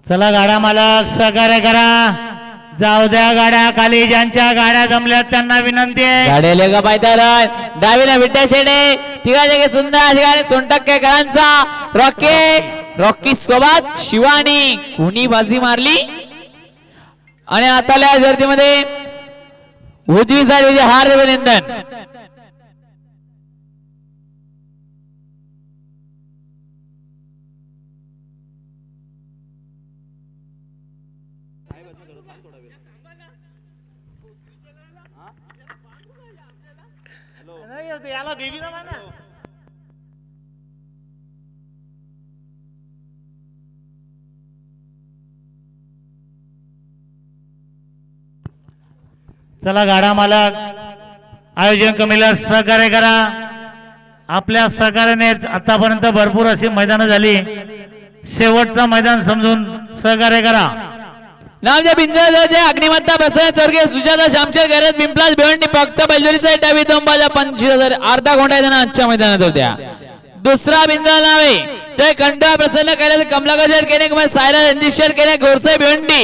चला गाडा मालक सहकार्य करा, जाऊ द्या गाड्या खाली. ज्यांच्या गाड्या जमल्यात त्यांना विनंती आहे. गाडी लेगा पायदार डावीला विट्या शेडे तिघा जगे सुंदर गाडी सोनटक्केकरांचा रॉकी सोबत शिवानी कुणी बाजी मारली आणि आताल्या जर्तीमध्ये उजवी साईड विजय हार्दिक अभिनंदन. याला बेबी ना म्हणा. चला गाडा मालक आयोजन कमिटीला सहकार्य करा. आपल्या सहकार्याने आतापर्यंत भरपूर अशी मैदान झाली. शेवटचा मैदान समजून सहकार्य करा. नामच्या बिंदूचे अग्निमत्ता प्रसन्न स्वर्गीय सुजाता श्यामचंद गैरत पिंपलाज भिवंडी फक्त बैलजोडीचा डावी 25,000 अर्धा घोंडा आजच्या मैदानात होत्या. दुसरा बिंदू नावे ते कंटा प्रसन्न कैलास कमलाकर केने कुमार सायरा रणजित केने गोरसे भिवंडी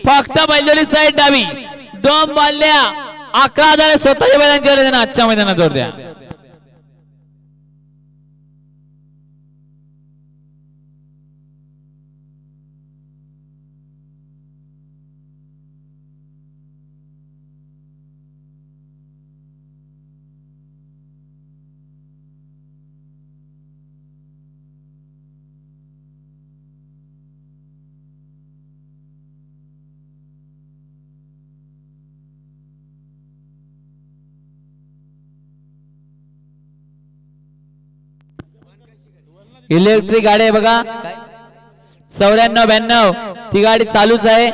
फक्त बैलजोडी साईड डावी 2 बाल्या 11,000 स्वतःच्या बैलांच्या आजच्या मैदानात होत्या. इलेक्ट्रिक गाडी आहे बघा 94-92 ती गाडी चालूच आहे.